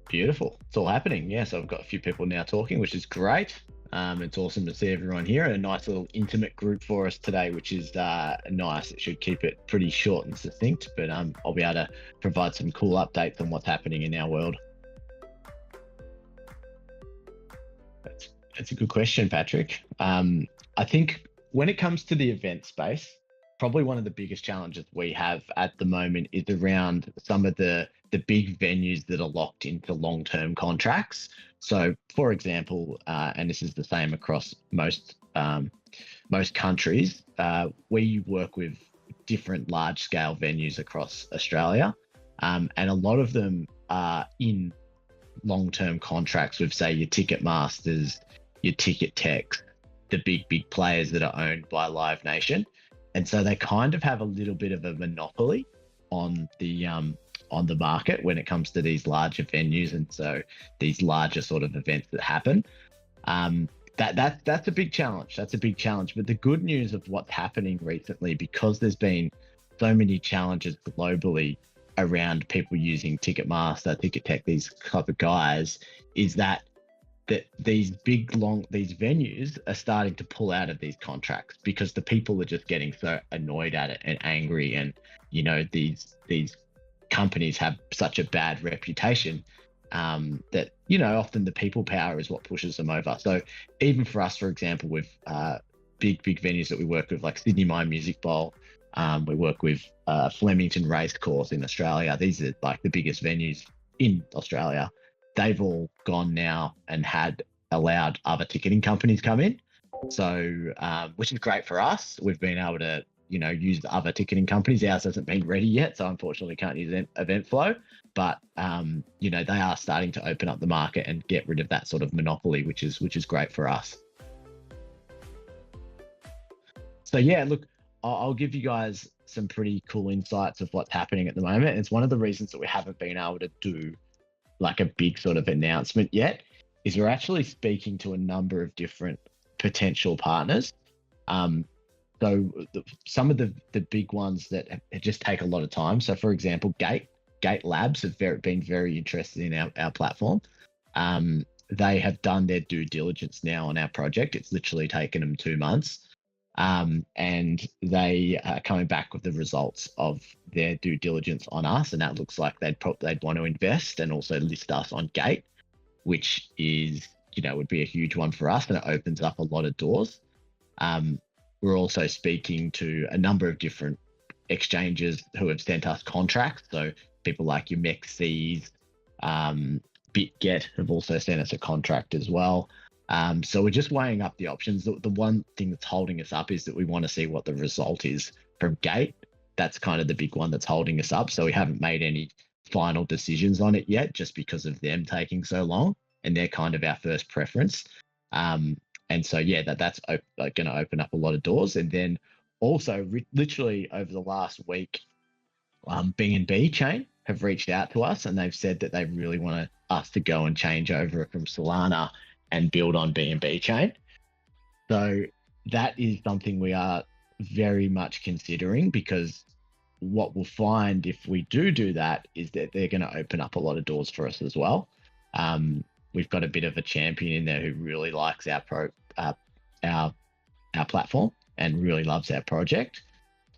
Beautiful. It's all happening. Yeah, so I've got a few people now talking, which is great. It's awesome to see everyone here, and a nice little intimate group for us today, which is nice. It should keep it pretty short and succinct, but I'll be able to provide some cool updates on what's happening in our world. That's a good question, Patrick. I think when it comes to the event space, probably one of the biggest challenges we have at the moment is around some of the big venues that are locked into long-term contracts. So, for example, and this is the same across most countries, we work with different large-scale venues across Australia, and a lot of them are in long-term contracts with, say, your ticket masters, your ticket techs, the big players that are owned by Live Nation. And so they kind of have a little bit of a monopoly on the market when it comes to these larger venues, and so these larger sort of events that happen. That's a big challenge. That's a big challenge. But the good news of what's happening recently, because there's been so many challenges globally around people using Ticketmaster, Ticket Tech, these type of guys, is that these these venues are starting to pull out of these contracts because the people are just getting so annoyed at it and angry, and these companies have such a bad reputation that often the people power is what pushes them over. So even for us, for example, with big venues that we work with, like Sydney Mine Music Bowl, we work with Flemington Racecourse in Australia. These are like the biggest venues in Australia. They've all gone now and had allowed other ticketing companies come in. So, which is great for us. We've been able to, use the other ticketing companies. Ours hasn't been ready yet, so unfortunately can't use eventflo. But, they are starting to open up the market and get rid of that sort of monopoly, which is great for us. So yeah, look, I'll give you guys some pretty cool insights of what's happening at the moment. It's one of the reasons that we haven't been able to do like a big sort of announcement yet, is we're actually speaking to a number of different potential partners. So some of the big ones that just take a lot of time. So for example, Gate Labs have been very interested in our platform. They have done their due diligence now on our project. It's literally taken them 2 months. And they are coming back with the results of their due diligence on us, and that looks like they'd want to invest and also list us on Gate, which is would be a huge one for us, and it opens up a lot of doors. We're also speaking to a number of different exchanges who have sent us contracts. So people like your MEXCs, BitGet have also sent us a contract as well. So we're just weighing up the options. The one thing that's holding us up is that we want to see what the result is from Gate. That's kind of the big one that's holding us up. So we haven't made any final decisions on it yet, just because of them taking so long, and they're kind of our first preference. And so, yeah, that's going to open up a lot of doors. And then also literally over the last week, BNB Chain have reached out to us, and they've said that they really want us to go and change over from Solana and build on BNB Chain. So that is something we are very much considering, because what we'll find if we do that is that they're going to open up a lot of doors for us as well. We've got a bit of a champion in there who really likes our platform and really loves our project.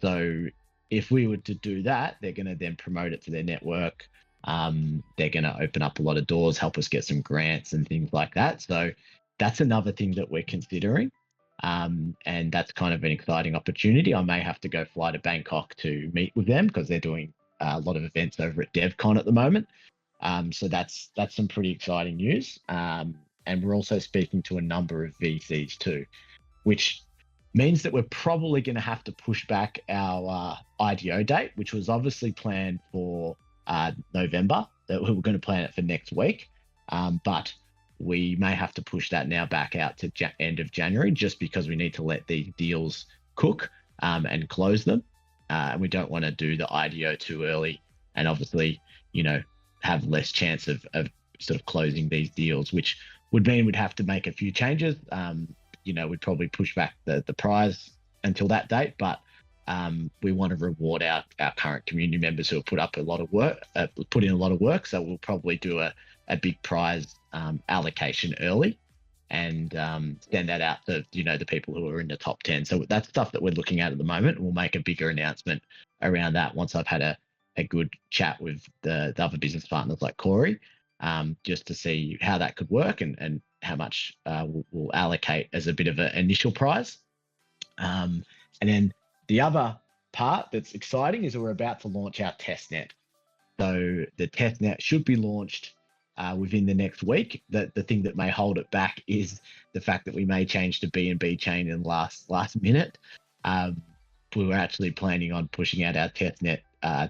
So if we were to do that, they're going to then promote it to their network. They're going to open up a lot of doors, help us get some grants and things like that. So that's another thing that we're considering. And that's kind of an exciting opportunity. I may have to go fly to Bangkok to meet with them, because they're doing a lot of events over at DevCon at the moment. So that's some pretty exciting news. And we're also speaking to a number of VCs too, which means that we're probably going to have to push back our IDO date, which was obviously planned for November. That we were going to plan it for next week, but we may have to push that now back out to end of January, just because we need to let these deals cook and close them. And we don't want to do the IDO too early, and obviously, have less chance of sort of closing these deals, which would mean we'd have to make a few changes. We'd probably push back the prize until that date, but we want to reward our current community members who have put in a lot of work. So we'll probably do a a big prize allocation early and send that out to, the people who are in the top 10. So that's stuff that we're looking at the moment. We'll make a bigger announcement around that once I've had a good chat with the other business partners like Corey, just to see how that could work and how much we'll allocate as a bit of an initial prize. And then the other part that's exciting is that we're about to launch our TestNet. So the TestNet should be launched within the next week. The thing that may hold it back is the fact that we may change to BNB chain in last minute. We were actually planning on pushing out our TestNet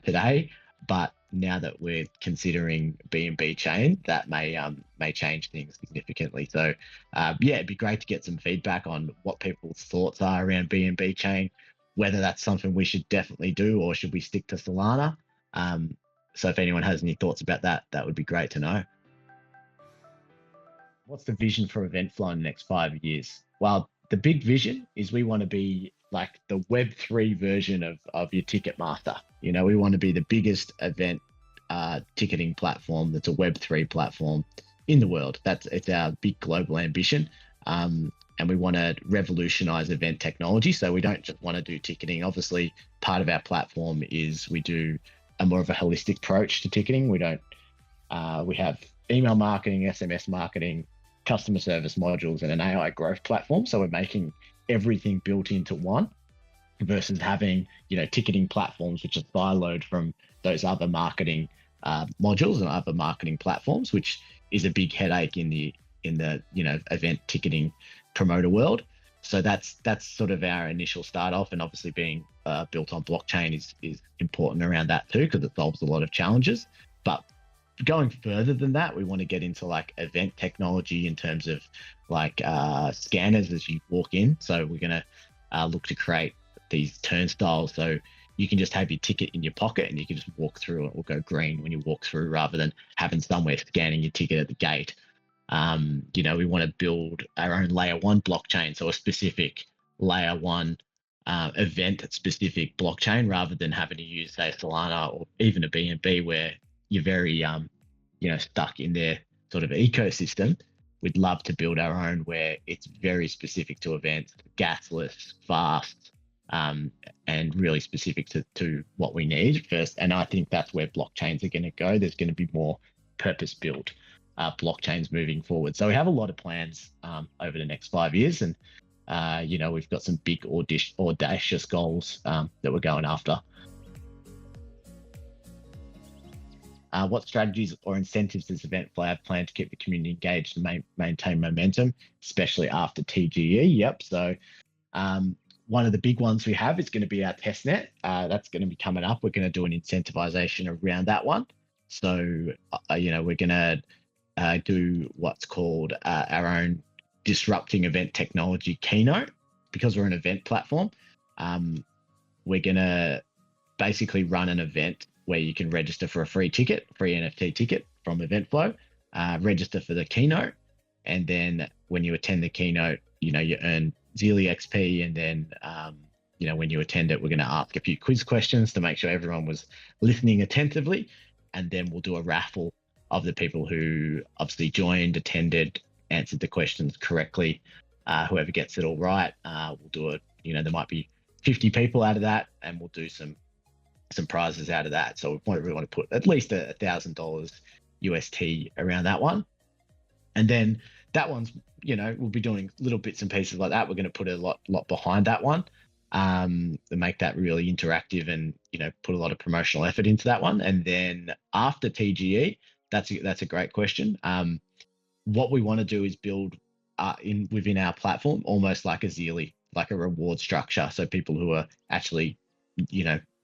today, but now that we're considering BNB chain, that may change things significantly. So it'd be great to get some feedback on what people's thoughts are around BNB chain, whether that's something we should definitely do or should we stick to Solana. So if anyone has any thoughts about that, that would be great to know. What's the vision for eventflo in the next 5 years? Well, the big vision is we want to be like the Web3 version of your Ticketmaster. We want to be the biggest event ticketing platform that's a Web3 platform in the world. It's our big global ambition. And we want to revolutionize event technology. So we don't just want to do ticketing. Obviously, part of our platform is we do a more of a holistic approach to ticketing. We have email marketing, SMS marketing, customer service modules, and an AI growth platform. So we're making everything built into one versus having, ticketing platforms which are siloed from those other marketing modules and other marketing platforms, which is a big headache in the event ticketing promoter world. So that's sort of our initial start off, and obviously being built on blockchain is important around that too, because it solves a lot of challenges. But going further than that, we want to get into like event technology in terms of like scanners as you walk in. So we're going to look to create these turnstiles so you can just have your ticket in your pocket and you can just walk through. It will go green when you walk through rather than having somewhere scanning your ticket at the gate. We want to build our own layer one blockchain, so a specific layer one event specific blockchain rather than having to use, say, Solana or even a BNB where you're very stuck in their sort of ecosystem. We'd love to build our own where it's very specific to events, gasless, fast, and really specific to what we need first. And I think that's where blockchains are going to go. There's going to be more purpose-built blockchains moving forward. So we have a lot of plans over the next 5 years, and we've got some big audacious goals that we're going after. What strategies or incentives does eventflo have planned to keep the community engaged and maintain momentum, especially after TGE? Yep. So one of the big ones we have is going to be our testnet. That's going to be coming up. We're going to do an incentivization around that one. So, we're going to do what's called our own disrupting event technology keynote. Because we're an event platform, we're going to basically run an event where you can register for a free NFT ticket from eventflo, register for the keynote, and then when you attend the keynote, you earn Zealy XP, and then when you attend it, we're going to ask a few quiz questions to make sure everyone was listening attentively, and then we'll do a raffle of the people who obviously joined, attended, answered the questions correctly. Whoever gets it all right, we'll do it. There might be 50 people out of that, and we'll do some prizes out of that. So we want to put at least $1,000 UST around that one. And then that one's, we'll be doing little bits and pieces like that. We're going to put a lot behind that one, to make that really interactive and, put a lot of promotional effort into that one. And then after TGE, that's a great question. What we want to do is build within our platform, almost like a Zealy, like a reward structure. So people who are actually,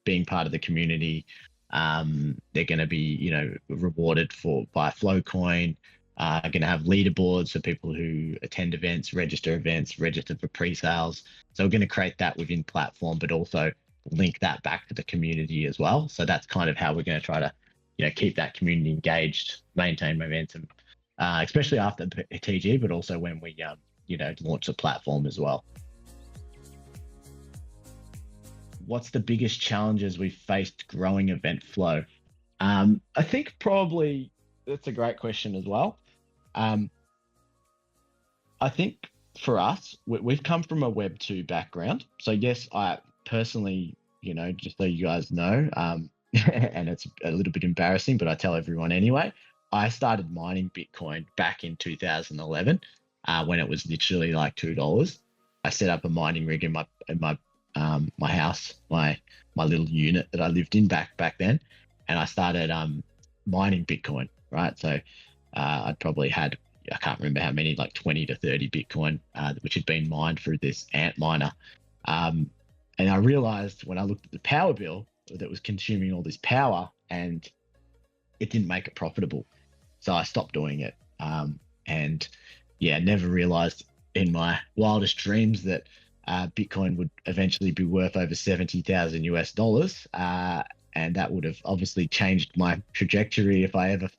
being part of the community, they're going to be, rewarded by FloCoin. Going to have leaderboards for people who attend events, register for pre-sales. So we're going to create that within platform, but also link that back to the community as well. So that's kind of how we're going to try to, keep that community engaged, maintain momentum, especially after TG, but also when we, launch the platform as well. What's the biggest challenges we've faced growing eventflo? I think probably That's a great question as well. Um, I think for us, we've come from a Web 2 background. So yes, I personally, just so you guys know, and it's a little bit embarrassing, but I tell everyone anyway, I started mining Bitcoin back in 2011, when it was literally like $2. I set up a mining rig in my house, my little unit that I lived in back then, and I started mining Bitcoin, right? So I'd probably had, I can't remember how many, like 20 to 30 Bitcoin, which had been mined through this ant miner. And I realized when I looked at the power bill that was consuming all this power, and it didn't make it profitable. So I stopped doing it. And yeah, never realized in my wildest dreams that Bitcoin would eventually be worth over 70,000 US dollars. And that would have obviously changed my trajectory if I ever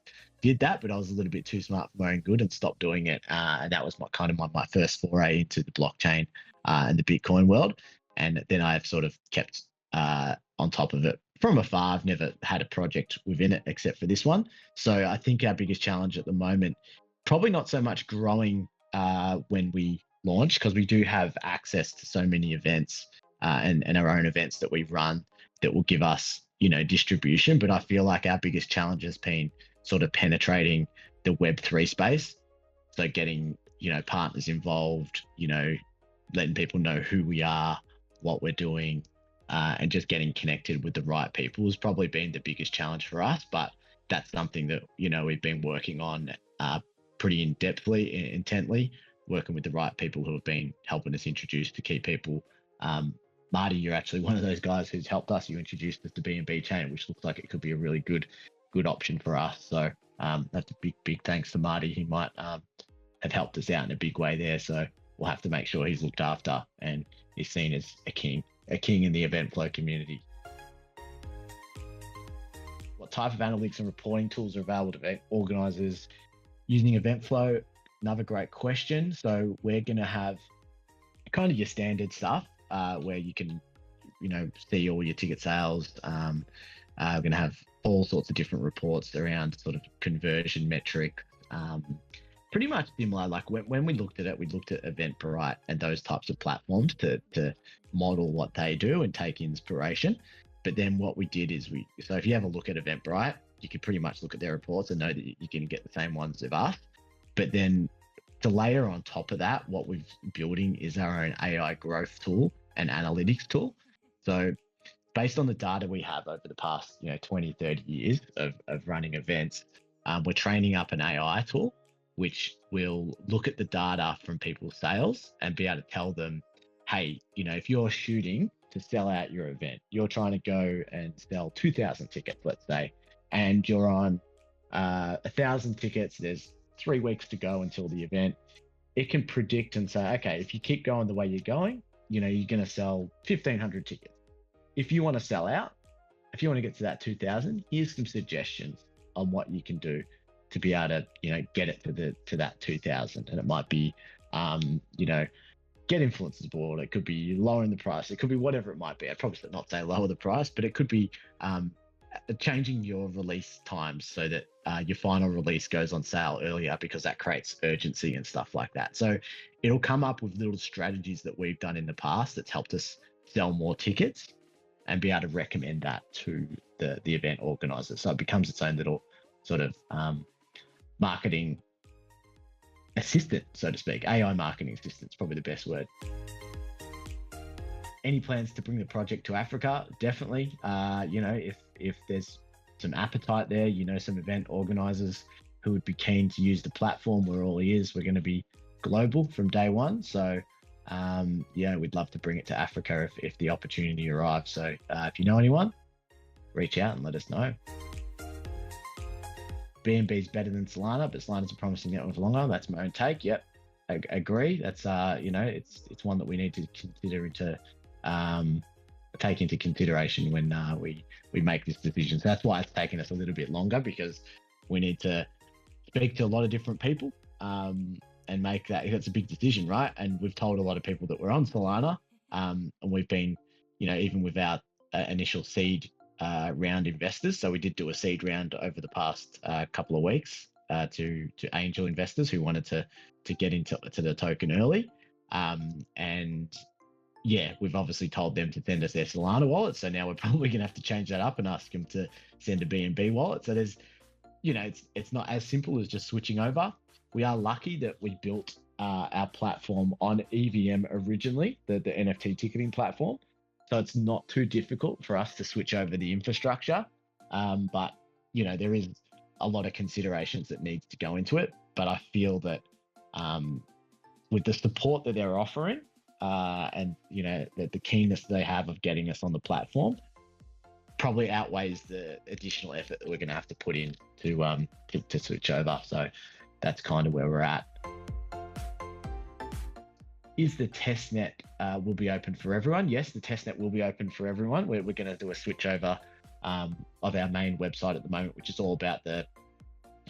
did that, but I was a little bit too smart for my own good and stopped doing it. And that was my first foray into the blockchain and the Bitcoin world. And then I've sort of kept on top of it from afar. I've never had a project within it except for this one. So I think our biggest challenge at the moment, probably not so much growing when we launch, because we do have access to so many events and our own events that we run that will give us, distribution. But I feel like our biggest challenge has been sort of penetrating the Web3 space. So getting, partners involved, letting people know who we are, what we're doing, and just getting connected with the right people has probably been the biggest challenge for us. But that's something that, we've been working on pretty intently, working with the right people who have been helping us introduce to key people. Marty, you're actually one of those guys who's helped us. You introduced us to BNB Chain, which looks like it could be a really good option for us. So that's a big thanks to Marty. He might have helped us out in a big way there. So we'll have to make sure he's looked after and is seen as a king in the eventflo community. What type of analytics and reporting tools are available to event organizers using eventflo? Another great question. So we're going to have kind of your standard stuff where you can, see all your ticket sales. We're going to have all sorts of different reports around sort of conversion metric. Pretty much similar. Like when we looked at it, we looked at Eventbrite and those types of platforms to model what they do and take inspiration. But then what we did is so if you have a look at Eventbrite, you can pretty much look at their reports and know that you're going to get the same ones of us. But then to layer on top of that, what we're building is our own AI growth tool and analytics tool. So based on the data we have over the past 20, 30 years of running events, we're training up an AI tool which will look at the data from people's sales and be able to tell them, hey, if you're shooting to sell out your event, you're trying to go and sell 2,000 tickets, let's say, and you're on 1,000 tickets, there's 3 weeks to go until the event. It can predict and say, okay, if you keep going the way you're going, you're going to sell 1,500 tickets. If you want to sell out, if you want to get to that 2,000, here's some suggestions on what you can do to be able to, get it to that 2,000. And it might be, get influencers aboard. It could be lowering the price. It could be whatever it might be. I'd probably not say lower the price, but it could be changing your release times so that your final release goes on sale earlier, because that creates urgency and stuff like that. So it'll come up with little strategies that we've done in the past that's helped us sell more tickets and be able to recommend that to the event organizer. So it becomes its own little sort of marketing assistant, so to speak. AI marketing assistant is probably the best word. Any plans to bring the project to Africa? Definitely. If there's some appetite there, some event organizers who would be keen to use the platform, we're all ears. We're going to be global from day one. So we'd love to bring it to Africa if the opportunity arrives. So if you know anyone, reach out and let us know. BNB is better than Solana, but Solana's a promising network for longer. That's my own take. Yep, I agree. That's it's one that we need to consider take into consideration when we make this decision. So that's why it's taken us a little bit longer, because we need to speak to a lot of different people and make that. It's a big decision, right? And we've told a lot of people that we're on Solana, and we've been, even with our initial seed round investors. So we did do a seed round over the past couple of weeks to angel investors who wanted to get into the token early. And yeah, we've obviously told them to send us their Solana wallet. So now we're probably going to have to change that up and ask them to send a BNB wallet. So there's, it's not as simple as just switching over. We are lucky that we built our platform on EVM originally, the NFT ticketing platform. So it's not too difficult for us to switch over the infrastructure. But, there is a lot of considerations that needs to go into it. But I feel that with the support that they're offering and, the keenness they have of getting us on the platform, probably outweighs the additional effort that we're going to have to put in to switch over. So that's kind of where we're at. Is the testnet will be open for everyone? Yes, the testnet will be open for everyone. We're going to do a switch over of our main website at the moment, which is all about the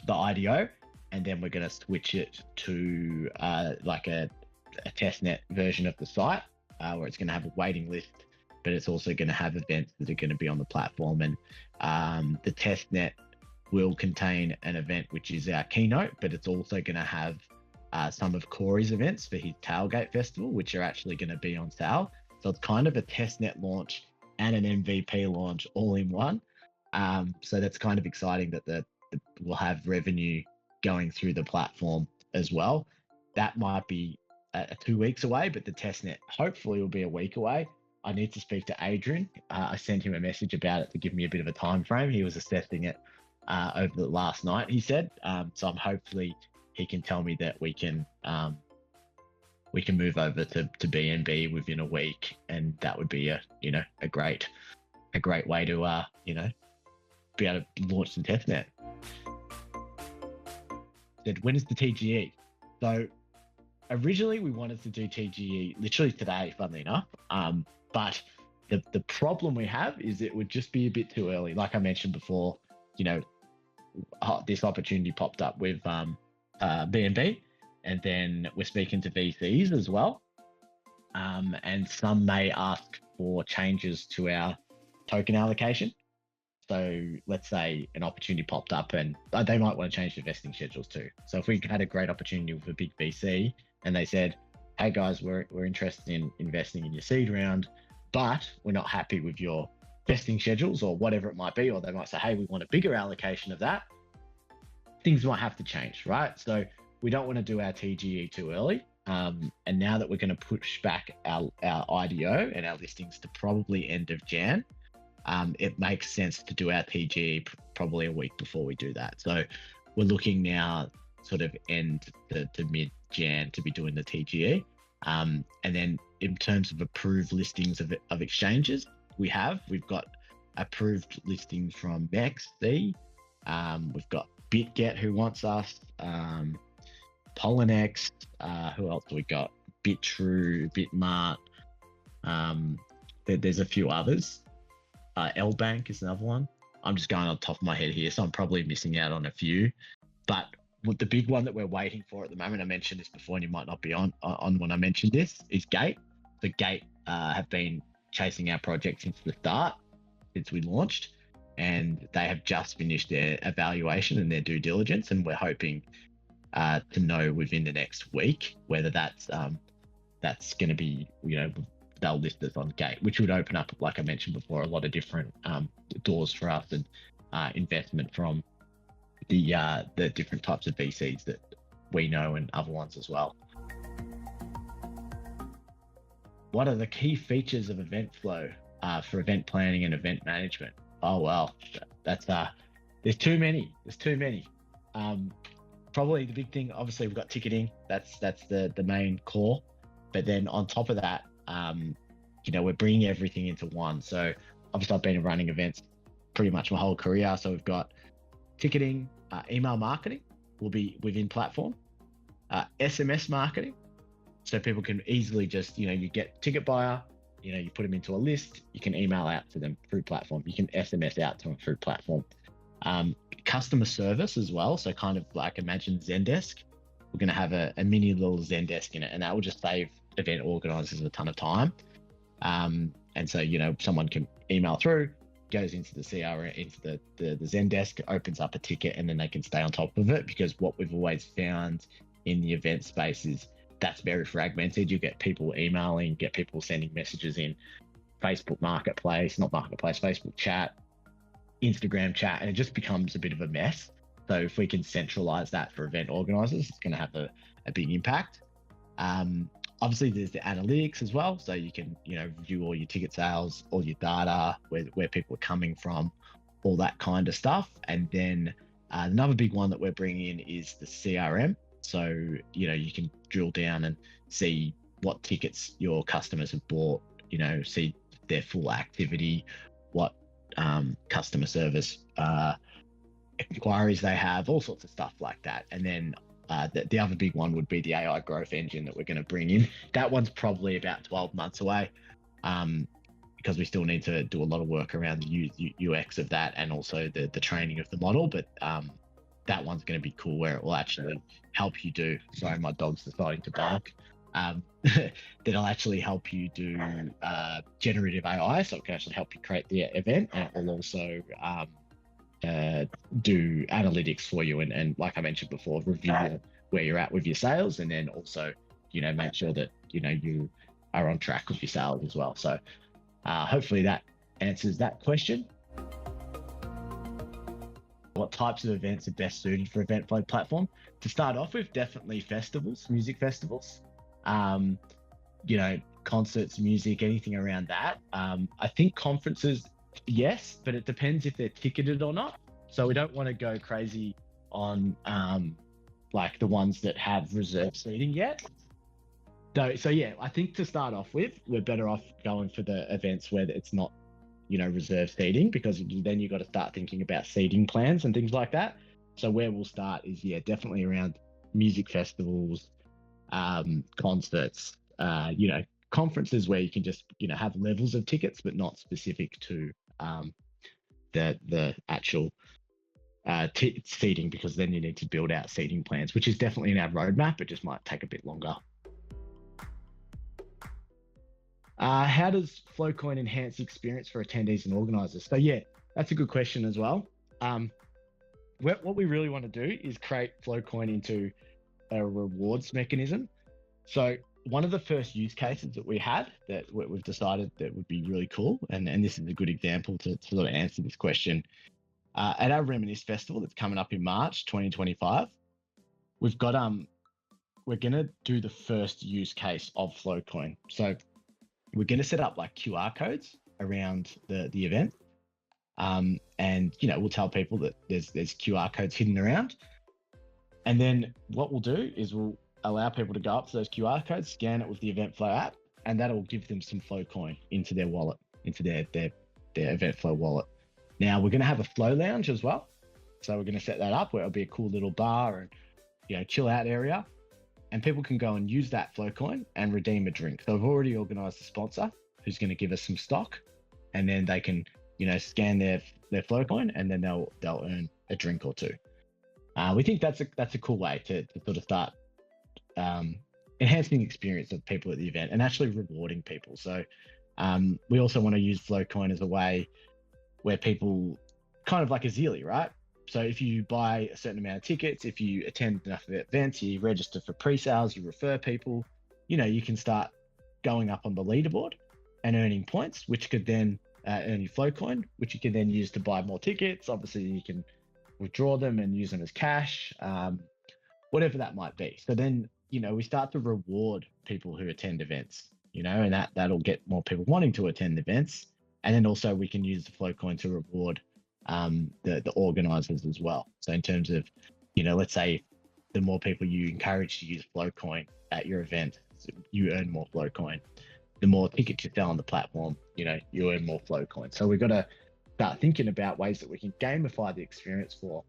IDO, and then we're going to switch it to like a testnet version of the site where it's going to have a waiting list, but it's also going to have events that are going to be on the platform. And the testnet will contain an event which is our keynote, but it's also going to have some of Corey's events for his Tailgate Festival, which are actually going to be on sale. So it's kind of a testnet launch and an MVP launch all in one. So that's kind of exciting that we'll have revenue going through the platform as well. That might be 2 weeks away, but the testnet hopefully will be a week away. I need to speak to Adrian. I sent him a message about it to give me a bit of a time frame. He was assessing it over the last night, he said. So I'm hopefully he can tell me that we can move over to BNB within a week, and that would be a great way to be able to launch the testnet. Said, when is the TGE? So originally we wanted to do TGE literally today, funnily enough. But the problem we have is it would just be a bit too early. Like I mentioned before, this opportunity popped up with BNB, and then we're speaking to VCs as well. And some may ask for changes to our token allocation. So let's say an opportunity popped up and they might want to change the vesting schedules too. So if we had a great opportunity with a big VC and they said, hey guys, we're interested in investing in your seed round, but we're not happy with your vesting schedules or whatever it might be, or they might say, hey, we want a bigger allocation of that, things might have to change, right? So we don't want to do our TGE too early. And now that we're going to push back our IDO and our listings to probably end of Jan, it makes sense to do our TGE probably a week before we do that. So we're looking now sort of end to mid-Jan to be doing the TGE. And then in terms of approved listings of exchanges, we've got approved listings from XC. We've got BitGet who wants us, Polonex, who else we got? BitTrue, Bitmart. There's a few others. LBank is another one. I'm just going on top of my head here, so I'm probably missing out on a few. But the big one that we're waiting for at the moment, I mentioned this before and you might not be on when I mentioned this, is Gate. So Gate have been chasing our project since the start, since we launched, and they have just finished their evaluation and their due diligence, and we're hoping to know within the next week whether that's going to be, they'll list us on Gate, which would open up, like I mentioned before, a lot of different doors for us and investment from the different types of VCs that we know and other ones as well. What are the key features of eventflo for event planning and event management? Oh, well, that's there's too many. Probably the big thing, obviously we've got ticketing. That's the main core. But then on top of that, we're bringing everything into one. So obviously I've been running events pretty much my whole career. So we've got ticketing, email marketing will be within platform, SMS marketing. So people can easily just, you get ticket buyer, you put them into a list, you can email out to them through platform. You can SMS out to them through platform. Customer service as well. So kind of like imagine Zendesk. We're going to have a mini little Zendesk in it, and that will just save event organizers a ton of time. And so, someone can email through, goes into the CRM, into the Zendesk, opens up a ticket, and then they can stay on top of it. Because what we've always found in the event space is that's very fragmented. You get people emailing, get people sending messages in Facebook Marketplace, not Marketplace, Facebook chat, Instagram chat, and it just becomes a bit of a mess. So if we can centralize that for event organizers, it's going to have a big impact. Obviously, there's the analytics as well. So you can, view all your ticket sales, all your data, where people are coming from, all that kind of stuff. And then another big one that we're bringing in is the CRM. So, you can drill down and see what tickets your customers have bought, see their full activity, what customer service inquiries they have, all sorts of stuff like that. And then the other big one would be the AI growth engine that we're going to bring in. That one's probably about 12 months away, because we still need to do a lot of work around the UX of that, and also the training of the model. But that one's going to be cool, where it will actually help you do, sorry, my dog's deciding to bark, that'll actually help you do generative AI. So it can actually help you create the event, and it will also do analytics for you, and like I mentioned before, review where you're at with your sales, and then also make sure that you are on track with your sales as well. So hopefully that answers that question. What types of events are best suited for Eventflo platform? To start off with, definitely festivals, music festivals, concerts, music, anything around that. I think conferences, yes, but it depends if they're ticketed or not. So we don't want to go crazy on like the ones that have reserved seating yet. So yeah, I think to start off with, we're better off going for the events where it's not, reserved seating, because then you've got to start thinking about seating plans and things like that. So where we'll start is, definitely around music festivals, concerts, conferences where you can just, have levels of tickets, but not specific to the actual seating, because then you need to build out seating plans, which is definitely in our roadmap. It just might take a bit longer. How does FloCoin enhance the experience for attendees and organizers? So yeah, that's a good question as well. What we really want to do is create FloCoin into a rewards mechanism. So one of the first use cases that we had that we've decided that would be really cool, and this is a good example to sort of answer this question. At our Reminisce Festival that's coming up in March 2025, we've got we're gonna do the first use case of FloCoin. So we're going to set up like QR codes around the event. And, we'll tell people that there's QR codes hidden around. And then what we'll do is we'll allow people to go up to those QR codes, scan it with the Eventflo app, and that'll give them some FloCoin into their wallet, into their Eventflo wallet. Now we're going to have a FloLounge as well. So we're going to set that up where it'll be a cool little bar and, chill out area. And people can go and use that FloCoin and redeem a drink. So we've already organized a sponsor who's going to give us some stock, and then they can, scan their FloCoin, and then they'll earn a drink or two. We think that's a cool way to sort of start enhancing the experience of people at the event and actually rewarding people. So we also want to use FloCoin as a way where people, kind of like a Zealy, right? So if you buy a certain amount of tickets, if you attend enough events, you register for pre-sales, you refer people, you can start going up on the leaderboard and earning points, which could then earn you FloCoin, which you can then use to buy more tickets. Obviously, you can withdraw them and use them as cash, whatever that might be. So then, we start to reward people who attend events, and that'll get more people wanting to attend events. And then also we can use the FloCoin to reward the organizers as well. So in terms of, let's say the more people you encourage to use FloCoin at your event, you earn more FloCoin. The more tickets you sell on the platform, you earn more FloCoin. So we've got to start thinking about ways that we can gamify the experience for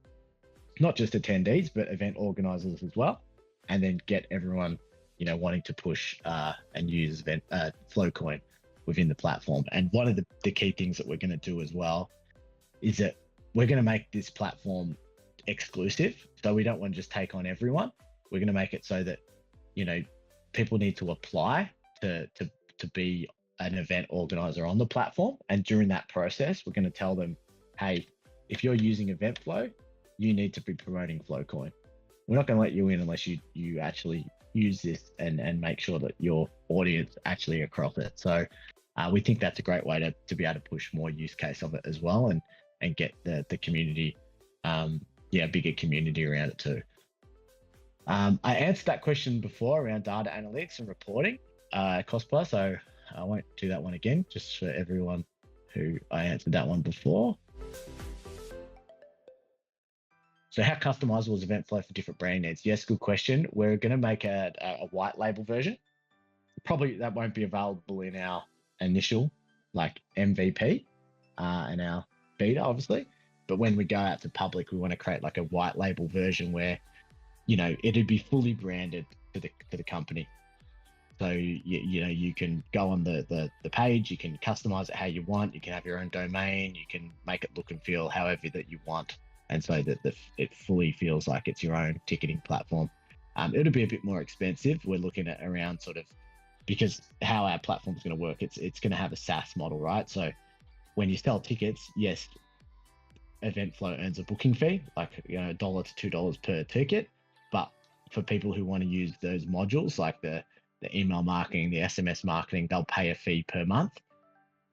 not just attendees, but event organizers as well. And then get everyone, wanting to push and use FloCoin within the platform. And one of the key things that we're going to do as well is that we're going to make this platform exclusive. So we don't want to just take on everyone. We're going to make it so that, people need to apply to be an event organizer on the platform. And during that process, we're going to tell them, hey, if you're using eventflo, you need to be promoting FloCoin. We're not going to let you in unless you actually use this and make sure that your audience actually across it. So we think that's a great way to be able to push more use case of it as well, and get the community, bigger community around it too. I answered that question before around data analytics and reporting, Cosplay, so I won't do that one again, just for everyone who I answered that one before. So how customizable is eventflo for different brand needs? Yes, good question. We're going to make a white label version. Probably that won't be available in our initial MVP and our beta, obviously. But when we go out to public, we want to create a white label version where, it'd be fully branded to the company. So you can go on the page, you can customize it how you want, you can have your own domain, you can make it look and feel however that you want, and so that it fully feels like it's your own ticketing platform. It'll be a bit more expensive. We're looking at around because how our platform is going to work, it's going to have a SaaS model, right? So when you sell tickets, yes, eventflo earns a booking fee, $1 to $2 per ticket. But for people who want to use those modules, like the email marketing, the SMS marketing, they'll pay a fee per month.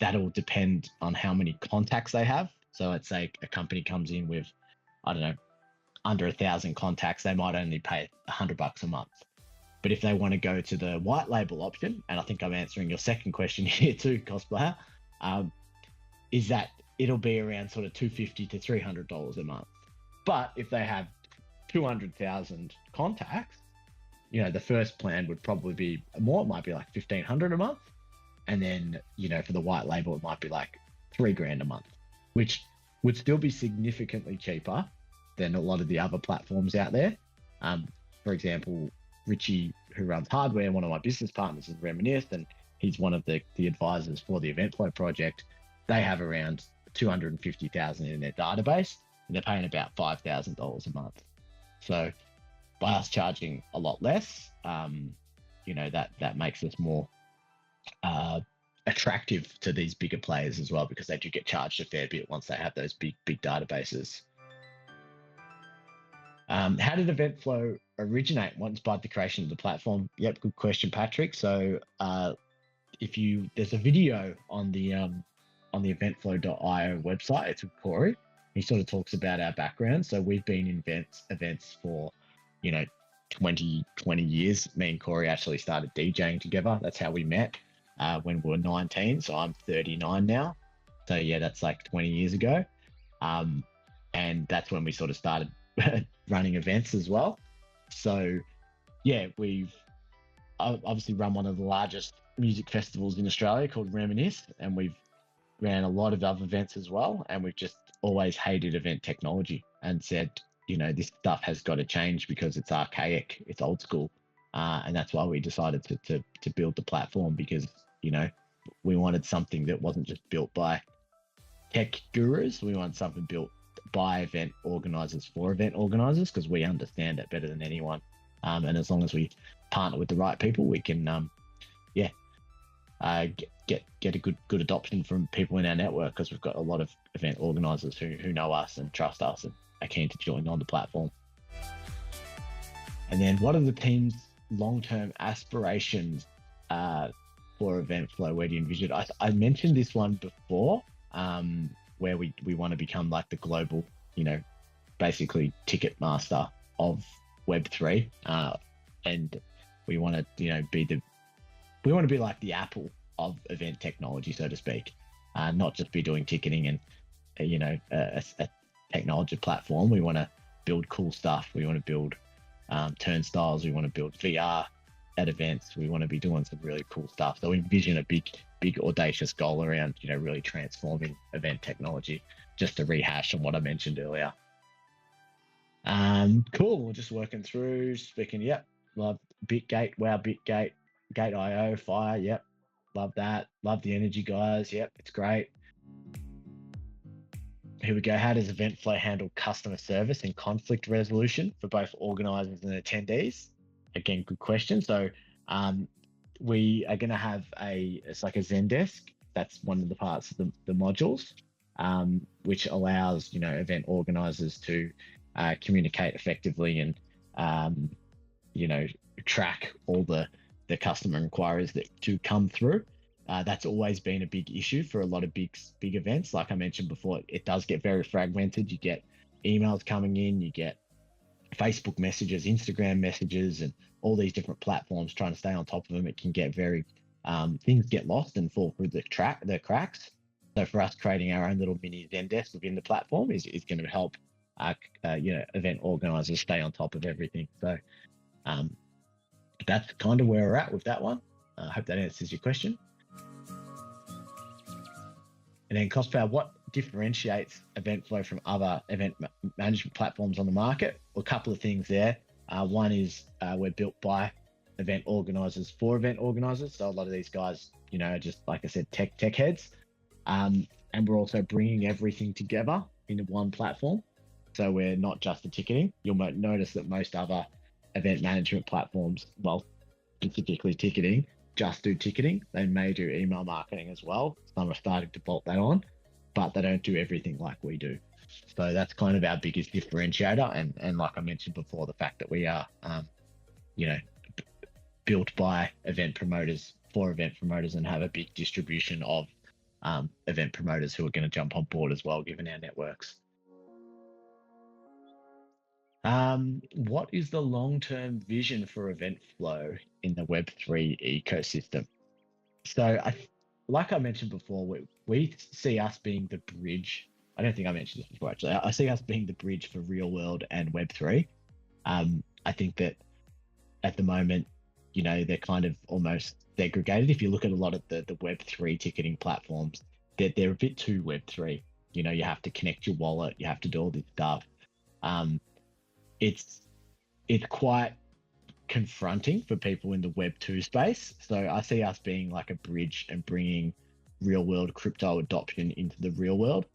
That'll depend on how many contacts they have. So let's say a company comes in with, I don't know, under 1,000 contacts, they might only pay $100 a month. But if they want to go to the white label option, and I think I'm answering your second question here too, Cosplayer, is that it'll be around sort of $250 to $300 a month. But if they have 200,000 contacts, the first plan would probably be more. It might be $1,500 a month. And then, for the white label, it might be $3,000 a month, which would still be significantly cheaper than a lot of the other platforms out there. For example, Richie, who runs hardware, one of my business partners is Reminisce, and he's one of the advisors for the eventflo project. They have around 250,000 in their database, and they're paying about $5,000 a month. So by us charging a lot less, that makes us more attractive to these bigger players as well, because they do get charged a fair bit once they have those big databases. How did eventflo originate? What inspired the creation of the platform? Yep, good question, Patrick. So there's a video on the eventflo.io website. It's with Corey. He sort of talks about our background. So we've been in events for 20 years. Me and Corey actually started DJing together. That's how we met when we were 19. So I'm 39 now. So yeah, that's 20 years ago. And that's when we sort of started running events as well. So yeah, we've obviously run one of the largest music festivals in Australia called Reminisce, and we've ran a lot of other events as well. And we've just always hated event technology and said, this stuff has got to change because it's archaic, it's old school. And that's why we decided to build the platform, because, we wanted something that wasn't just built by tech gurus. We wanted something built by event organizers for event organizers, because we understand it better than anyone. And as long as we partner with the right people, we can, get a good adoption from people in our network, because we've got a lot of event organizers who know us and trust us and are keen to join on the platform. And then, what are the team's long-term aspirations for eventflo? Where do you envision it? I mentioned this one before, where we want to become the global, basically ticket master of Web3, and we want to, be like the Apple of event technology, so to speak, not just be doing ticketing and a technology platform. We want to build cool stuff. We want to build turnstiles. We want to build VR at events. We want to be doing some really cool stuff. So we envision a big audacious goal around, really transforming event technology, just to rehash on what I mentioned earlier. Cool. We're just working through speaking. Yep. Love Bitgate. Wow. Bitgate, Gate.io, Fire. Yep. Love that. Love the energy, guys. Yep. It's great. Here we go. How does eventflo handle customer service and conflict resolution for both organizers and attendees? Again, good question. So we are going to have it's like a Zendesk. That's one of the parts of the modules, which allows, event organizers to communicate effectively and, track all the customer inquiries that do come through. That's always been a big issue for a lot of big events. Like I mentioned before, it does get very fragmented. You get emails coming in, you get Facebook messages, Instagram messages, and all these different platforms. Trying to stay on top of them, it can get very things get lost and fall through the cracks. So for us, creating our own little mini Zendesk within the platform is going to help event organizers stay on top of everything. So that's kind of where we're at with that one. I hope that answers your question. And then cost power, what differentiates eventflo from other event management platforms on the market? Well, a couple of things there. One is we're built by event organizers for event organizers. So a lot of these guys, just like I said, tech heads. And we're also bringing everything together into one platform. So we're not just the ticketing. You'll notice that most other event management platforms, well, specifically ticketing, just do ticketing. They may do email marketing as well. Some are starting to bolt that on, but they don't do everything like we do. So that's kind of our biggest differentiator. And like I mentioned before, the fact that we are, built by event promoters for event promoters and have a big distribution of event promoters who are going to jump on board as well, given our networks. What is the long-term vision for eventflo in the Web3 ecosystem? So like I mentioned before, we see us being the bridge. I don't think I mentioned this before, actually. I see us being the bridge for real world and Web3. I think that at the moment, they're kind of almost segregated. If you look at a lot of the Web3 ticketing platforms, they're a bit too Web3. You have to connect your wallet, you have to do all this stuff. It's quite confronting for people in the Web2 space. So I see us being like a bridge and bringing real world crypto adoption into the real world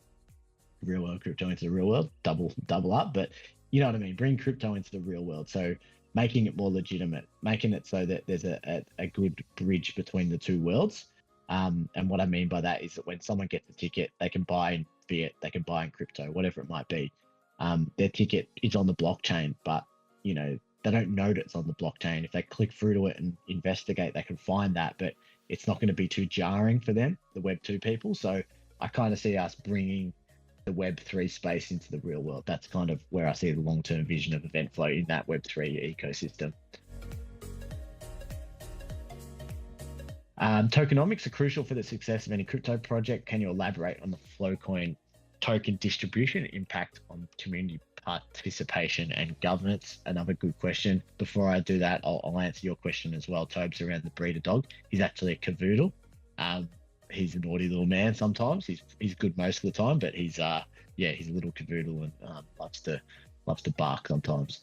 crypto into the real world, double up. But you know what I mean? Bring crypto into the real world. So making it more legitimate, making it so that there's a good bridge between the two worlds. And what I mean by that is that when someone gets a ticket, they can buy in fiat, they can buy in crypto, whatever it might be. Their ticket is on the blockchain, but they don't know that it's on the blockchain. If they click through to it and investigate, they can find that, but it's not going to be too jarring for them, the Web2 people. So I kind of see us bringing the Web3 space into the real world. That's kind of where I see the long-term vision of eventflo in that Web3 ecosystem. Tokenomics are crucial for the success of any crypto project. Can you elaborate on the FloCoin token distribution impact on community participation and governance? Another good question. Before I do that, I'll answer your question as well, Tobes, around the breeder dog. He's actually a cavoodle. He's a naughty little man sometimes. He's good most of the time, but he's a little cavoodle and loves to bark sometimes.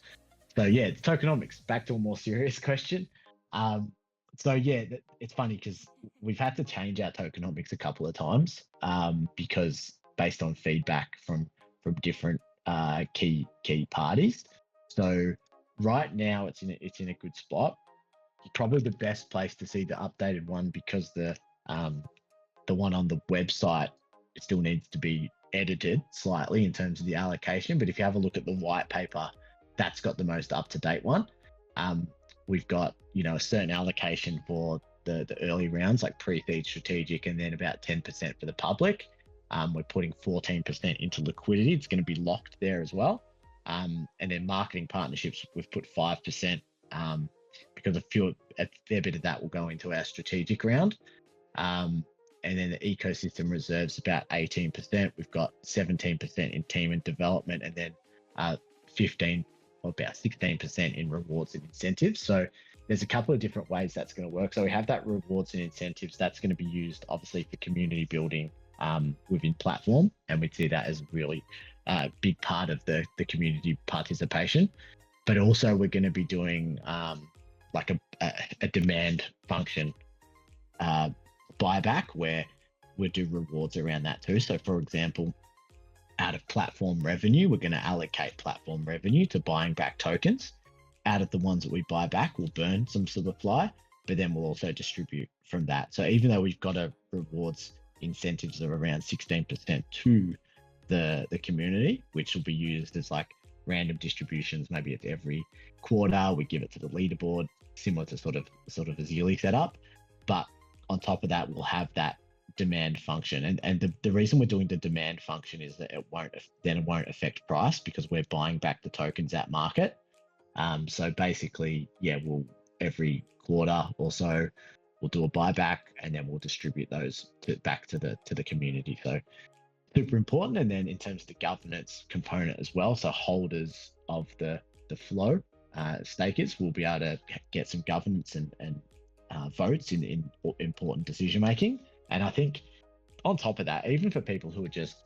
So yeah, it's tokenomics. Back to a more serious question. It's funny because we've had to change our tokenomics a couple of times because based on feedback from different key parties. So right now it's in a good spot. Probably the best place to see the updated one, because the one on the website, it still needs to be edited slightly in terms of the allocation. But if you have a look at the white paper, that's got the most up-to-date one. We've got a certain allocation for the early rounds, like pre-seed, strategic, and then about 10% for the public. We're putting 14% into liquidity. It's going to be locked there as well. And then marketing partnerships, we've put 5% because a fair bit of that will go into our strategic round. And then the ecosystem reserves about 18%. We've got 17% in team and development, and then 15 or about 16% in rewards and incentives. So there's a couple of different ways that's going to work. So we have that rewards and incentives that's going to be used obviously for community building within platform, and we see that as a really big part of the community participation. But also we're going to be doing like a demand function buyback where we'll do rewards around that too. So for example, out of platform revenue, we're going to allocate platform revenue to buying back tokens. Out of the ones that we buy back, we'll burn some supply. but then we'll also distribute from that. So even though we've got a rewards incentives of around 16% to the community, which will be used as like random distributions, maybe it's every quarter, we give it to the leaderboard, similar to sort of a Zealy setup. But on top of that, we'll have that demand function. And the reason we're doing the demand function is that it won't affect price, because we're buying back the tokens at market. So basically, yeah, we'll every quarter or so we'll do a buyback, and then we'll distribute those back to the community. So super important. And then in terms of the governance component as well, so holders of the flow stakers will be able to get some governance and votes in important decision making. And I think on top of that, even for people who are just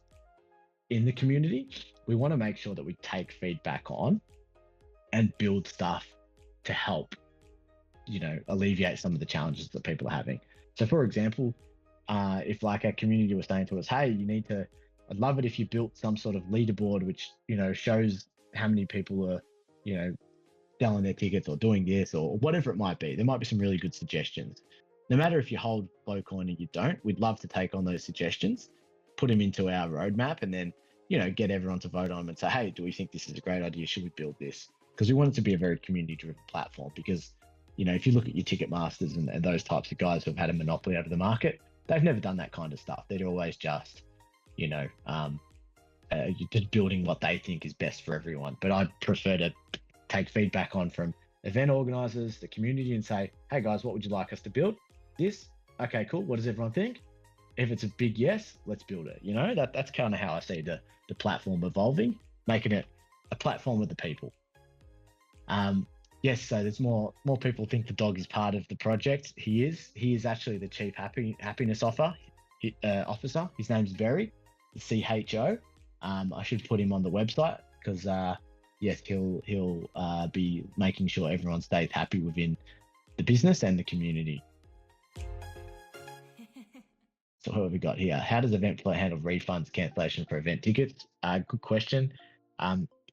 in the community, we want to make sure that we take feedback on and build stuff to help, alleviate some of the challenges that people are having. So for example, if like our community was saying to us, hey, I'd love it if you built some sort of leaderboard which shows how many people are selling their tickets or doing this or whatever it might be. There might be some really good suggestions. No matter if you hold FloCoin or you don't, we'd love to take on those suggestions, put them into our roadmap, and then get everyone to vote on them and say, hey, do we think this is a great idea? Should we build this? Because we want it to be a very community-driven platform. Because if you look at your ticket masters and those types of guys who have had a monopoly over the market, they've never done that kind of stuff. They're always just just building what they think is best for everyone. But I prefer to take feedback on from event organizers, the community, and say, hey guys, what would you like us to build? This? Okay, cool. What does everyone think? If it's a big yes, let's build it. That's kind of how I see the platform evolving, making it a platform with the people. Yes, so there's more people think the dog is part of the project. He is actually the chief happiness officer. His name's Barry, the CHO. I should put him on the website because yes, he'll be making sure everyone stays happy within the business and the community. So what have we got here? How does eventflo handle refunds, cancellation for event tickets? Good question.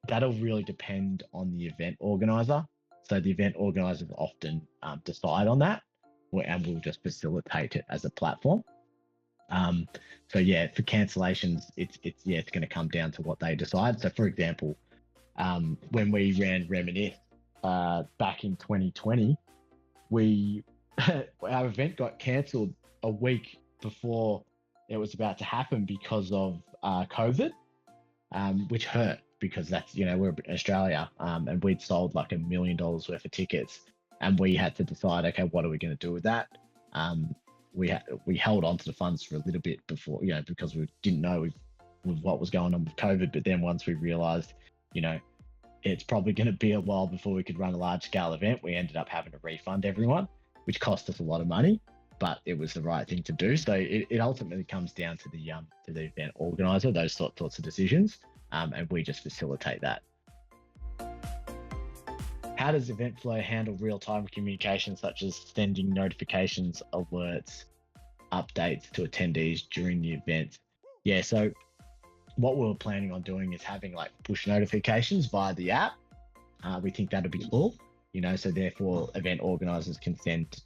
That'll really depend on the event organizer. So the event organizers often decide on that, and we'll just facilitate it as a platform. So yeah, for cancellations, it's going to come down to what they decide. So for example, when we ran Reminisce back in 2020, our event got cancelled a week before it was about to happen because of COVID, which hurt because that's we're in Australia, and we'd sold like $1 million worth of tickets, and we had to decide, okay, what are we going to do with that? We held on to the funds for a little bit before, because we didn't know with what was going on with COVID. But then once we realized, it's probably going to be a while before we could run a large scale event, we ended up having to refund everyone, which cost us a lot of money, but it was the right thing to do. So it ultimately comes down to the event organizer, those sorts of decisions, and we just facilitate that. How does eventflo handle real-time communication, such as sending notifications, alerts, updates to attendees during the event? Yeah, so what we're planning on doing is having like push notifications via the app. We think that'll be cool, so therefore event organizers can send,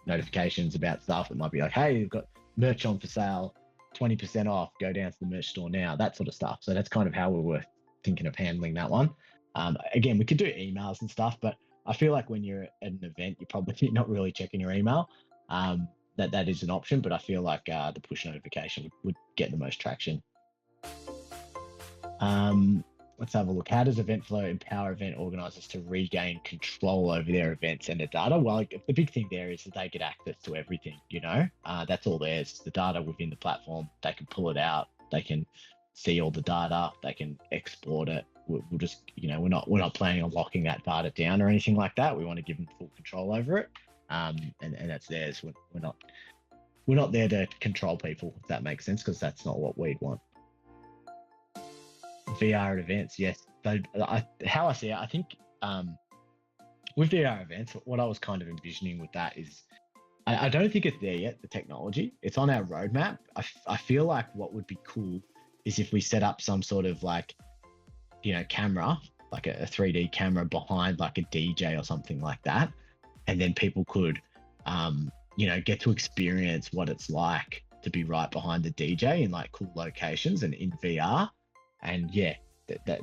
notifications about stuff. It might be like, hey, you've got merch on for sale, 20% off, go down to the merch store now, that sort of stuff. So that's kind of how we were thinking of handling that one. Again, we could do emails and stuff, but I feel like when you're at an event, you're probably not really checking your email. That is an option, but I feel like the push notification would get the most traction. Let's have a look. How does eventflo empower event organizers to regain control over their events and their data? Well, the big thing there is that they get access to everything, that's all theirs. The data within the platform, they can pull it out, they can see all the data, they can export it. We'll just, we're not planning on locking that data down or anything like that. We want to give them full control over it, and that's theirs. We're not there to control people, if that makes sense, because that's not what we'd want. VR at events, yes. How I see it, I think with VR events, what I was kind of envisioning with that is, I don't think it's there yet, the technology. It's on our roadmap. I feel like what would be cool is if we set up some sort of camera, like a 3D camera behind like a DJ or something like that, and then people could get to experience what it's like to be right behind the DJ in like cool locations and in VR. And yeah, that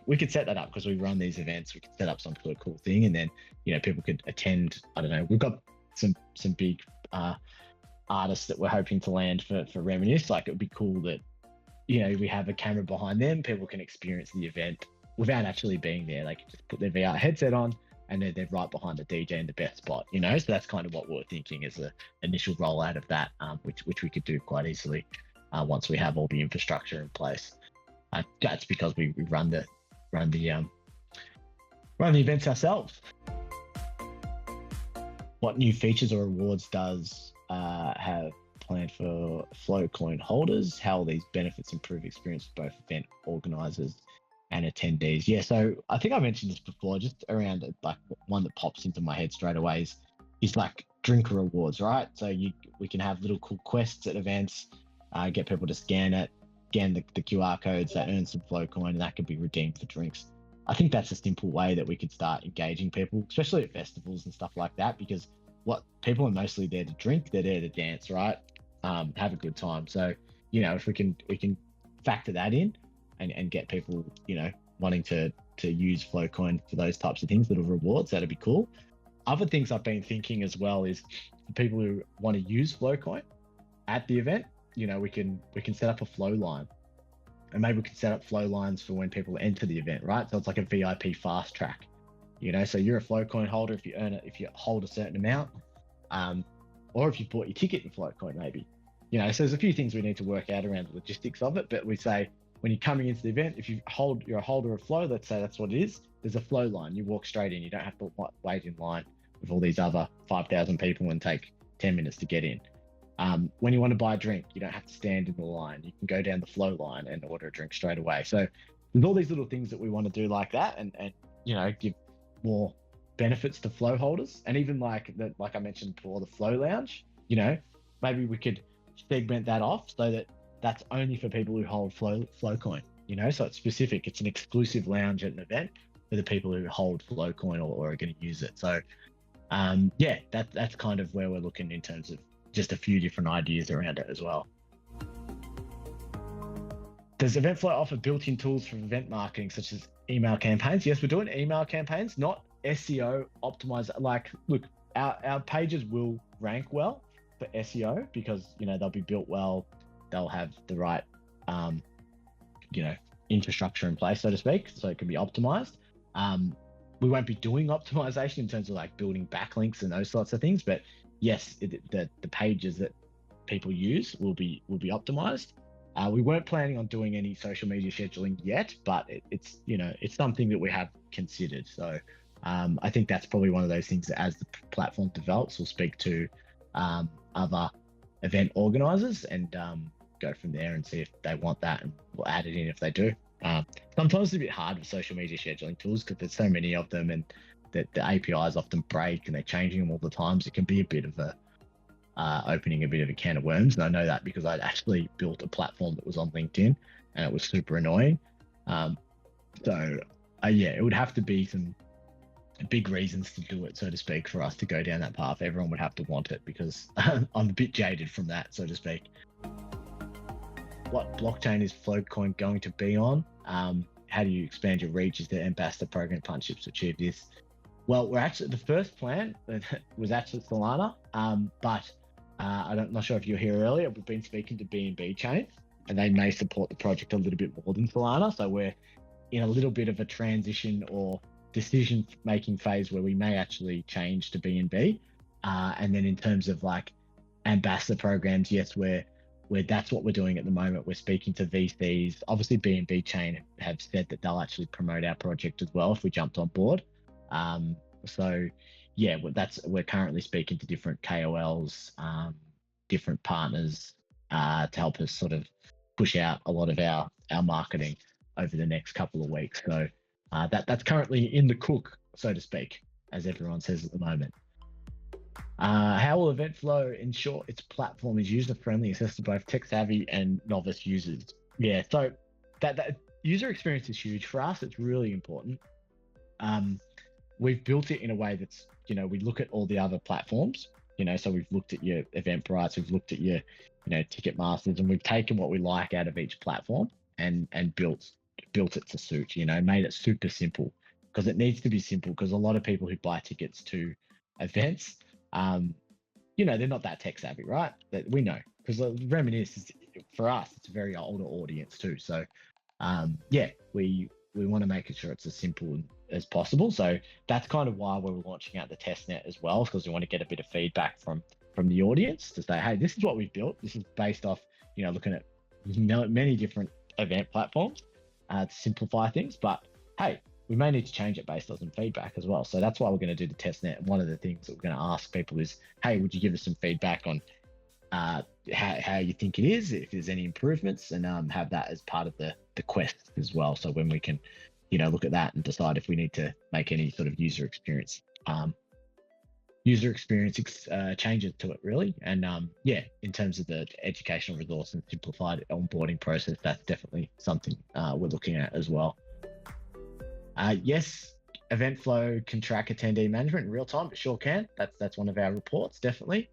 we could set that up because we run these events. We could set up some sort of cool thing, and then people could attend. I don't know. We've got some big artists that we're hoping to land for Reminisce. Like, it would be cool that we have a camera behind them. People can experience the event without actually being there. They can just put their VR headset on, and they're right behind the DJ in the best spot. So that's kind of what we're thinking as the initial rollout of that, which we could do quite easily once we have all the infrastructure in place. That's because we run the events ourselves. What new features or rewards does have planned for FloCoin holders? How will these benefits improve experience for both event organizers and attendees? Yeah, so I think I mentioned this before, just around like one that pops into my head straight away is like drinker rewards, right? So we can have little cool quests at events, get people to scan the QR codes, that earn some FloCoin, and that could be redeemed for drinks. I think that's a simple way that we could start engaging people, especially at festivals and stuff like that, because what people are mostly there to drink, they're there to dance, right? Have a good time. So, if we can factor that in and get people, wanting to use FloCoin for those types of things, little rewards, that'd be cool. Other things I've been thinking as well is for people who want to use FloCoin at the event, we can set up a flow line, and maybe we can set up flow lines for when people enter the event, right? So it's like a VIP fast track, so you're a FloCoin holder if you hold a certain amount, or if you bought your ticket in FloCoin, maybe, so there's a few things we need to work out around the logistics of it. But we say, when you're coming into the event, if you're a holder of Flow, let's say that's what it is, there's a flow line. You walk straight in. You don't have to wait in line with all these other 5,000 people and take 10 minutes to get in. When you want to buy a drink, you don't have to stand in the line. You can go down the flow line and order a drink straight away. So there's all these little things that we want to do like that, and give more benefits to flow holders. And even like I mentioned before, the FloLounge, maybe we could segment that off so that that's only for people who hold FloCoin, so it's specific. It's an exclusive lounge at an event for the people who hold FloCoin or are going to use it. So that's kind of where we're looking in terms of just a few different ideas around it as well. Does eventflo offer built-in tools for event marketing, such as email campaigns? Yes, we're doing email campaigns, not SEO optimized. Like, look, our pages will rank well for SEO because they'll be built well, they'll have the right infrastructure in place, so to speak, so it can be optimized. We won't be doing optimization in terms of like building backlinks and those sorts of things, but yes, the pages that people use will be optimized. We weren't planning on doing any social media scheduling yet, but it's something that we have considered. So I think that's probably one of those things that as the platform develops, we'll speak to other event organizers and go from there and see if they want that, and we'll add it in if they do. Sometimes it's a bit hard with social media scheduling tools because there's so many of them, and the APIs often break and they're changing them all the time. So it can be a bit of a opening a bit of a can of worms. And I know that because I'd actually built a platform that was on LinkedIn and it was super annoying. It would have to be some big reasons to do it, so to speak, for us to go down that path. Everyone would have to want it because I'm a bit jaded from that, so to speak. What blockchain is FloCoin going to be on? How do you expand your reach? Is the ambassador program partnerships to achieve this? Well, we're actually, the first plan was actually Solana, but I'm not sure if you were here earlier. We've been speaking to BNB Chain, and they may support the project a little bit more than Solana. So we're in a little bit of a transition or decision-making phase where we may actually change to BNB. And then in terms of like ambassador programs, yes, that's what we're doing at the moment. We're speaking to VCs. Obviously, BNB Chain have said that they'll actually promote our project as well if we jumped on board. We're currently speaking to different KOLs, different partners to help us sort of push out a lot of our marketing over the next couple of weeks. So that's currently in the cook, so to speak, as everyone says at the moment. How will eventflo ensure its platform is user-friendly, accessible to both tech-savvy and novice users? Yeah, so that user experience is huge for us. It's really important. We've built it in a way that's, we look at all the other platforms, So we've looked at your Eventbrite, we've looked at your, ticket masters, and we've taken what we like out of each platform and built it to suit, made it super simple, because it needs to be simple, because a lot of people who buy tickets to events, they're not that tech savvy, right? That we know, because Reminisce is, for us, it's a very older audience too. So we want to make sure it's as simple as possible. So that's kind of why we're launching out the testnet as well, because we want to get a bit of feedback from the audience to say, hey, this is what we've built. This is based off, looking at many different event platforms to simplify things. But hey, we may need to change it based on some feedback as well. So that's why we're going to do the testnet. One of the things that we're going to ask people is, hey, would you give us some feedback on how you think it is, if there's any improvements, and have that as part of the quest as well. So when we can, look at that and decide if we need to make any sort of user experience changes to it, really. And in terms of the educational resource and simplified onboarding process, that's definitely something we're looking at as well. Yes, eventflo can track attendee management in real time. It sure can. That's one of our reports, definitely.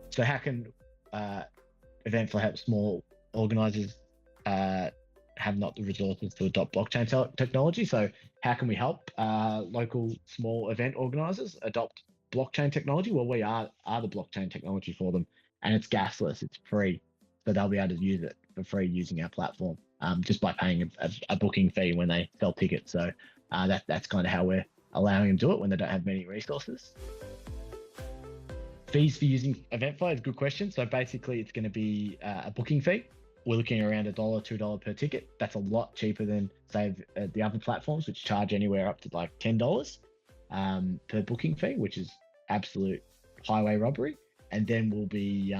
So how can eventflo help small organizers have not the resources to adopt blockchain technology? So how can we help local small event organizers adopt blockchain technology? Well, we are the blockchain technology for them, and it's gasless, it's free. So they'll be able to use it for free using our platform, just by paying a booking fee when they sell tickets. So that's kind of how we're allowing them to do it when they don't have many resources. Fees for using Eventflo is a good question. So basically, it's going to be a booking fee. We're looking around $1, $2 per ticket. That's a lot cheaper than, say, the other platforms, which charge anywhere up to like $10 per booking fee, which is absolute highway robbery. And then we'll be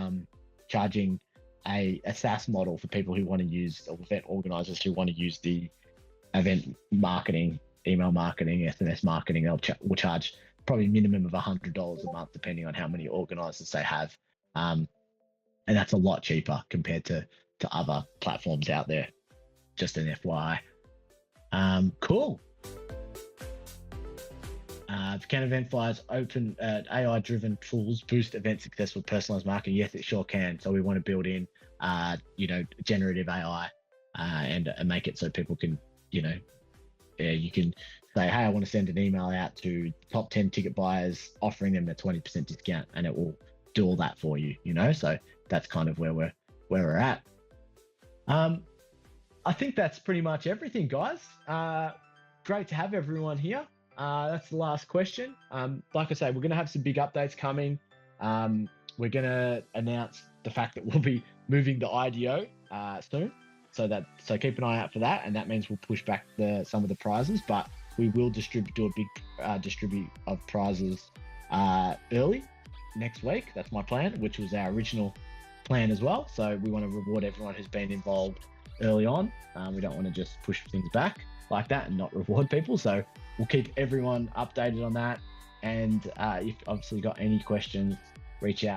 charging a SaaS model for people who want to use, or event organizers who want to use the event marketing, email marketing, SMS marketing. We'll charge probably minimum of $100 a month, depending on how many organizers they have. And that's a lot cheaper compared to other platforms out there. Just an FYI. Cool. Can Eventflo's open AI-driven tools boost event success with personalized marketing? Yes, it sure can. So we want to build in, generative AI and make it so people can, you can say, hey, I want to send an email out to top 10 ticket buyers, offering them a 20% discount, and it will do all that for you. So that's kind of where we're at. I think that's pretty much everything, guys. Great to have everyone here. That's the last question. Like I say, we're going to have some big updates coming. We're going to announce the fact that we'll be moving the IDO soon. So keep an eye out for that, and that means we'll push back some of the prizes, but we will do a big distribute of prizes early next week. That's my plan, which was our original plan as well. So we want to reward everyone who's been involved early on. We don't want to just push things back like that and not reward people. So we'll keep everyone updated on that. And if obviously got any questions, reach out.